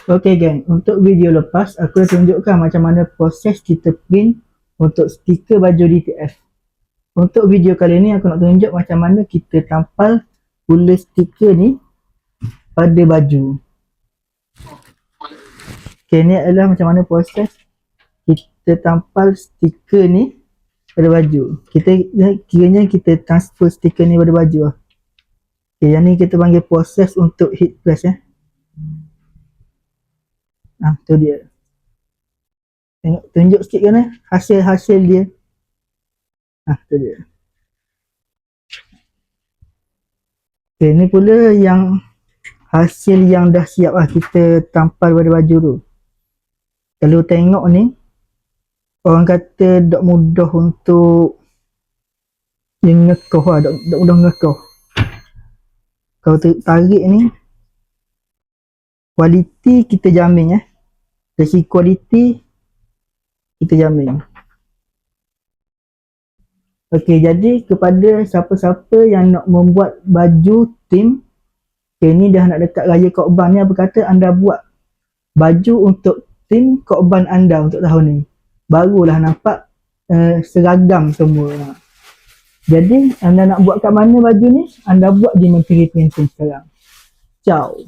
Okay geng, untuk video lepas aku dah tunjukkan macam mana proses kita print untuk stiker baju DTF. Untuk video kali ni aku nak tunjuk macam mana kita tampal pula stiker ni pada baju. Okay, ni adalah macam mana proses kita tampal stiker ni pada baju. Kiranya kita transfer stiker ni pada baju lah. Okay, yang ni kita panggil proses untuk heat press ya. Tu dia. Tengok, tunjuk sikit kan hasil-hasil dia. Tu dia. Okay, ni pula yang hasil yang dah siap lah kita tampal pada baju tu. Kalau tengok ni, orang kata tak mudah untuk yang ngekoh lah, tak mudah ngekoh. Kalau tarik ni, kualiti kita jamin ya. Dari segi kualiti kita jamin. Okey, jadi kepada siapa-siapa yang nak membuat baju tim, okay, ni dah nak dekat raya Korban ni, apa kata anda buat baju untuk tim Korban anda untuk tahun ni, barulah nampak seragam semua. Jadi anda nak buat kat mana baju ni, anda buat di Menteri Printing sekarang. Ciao.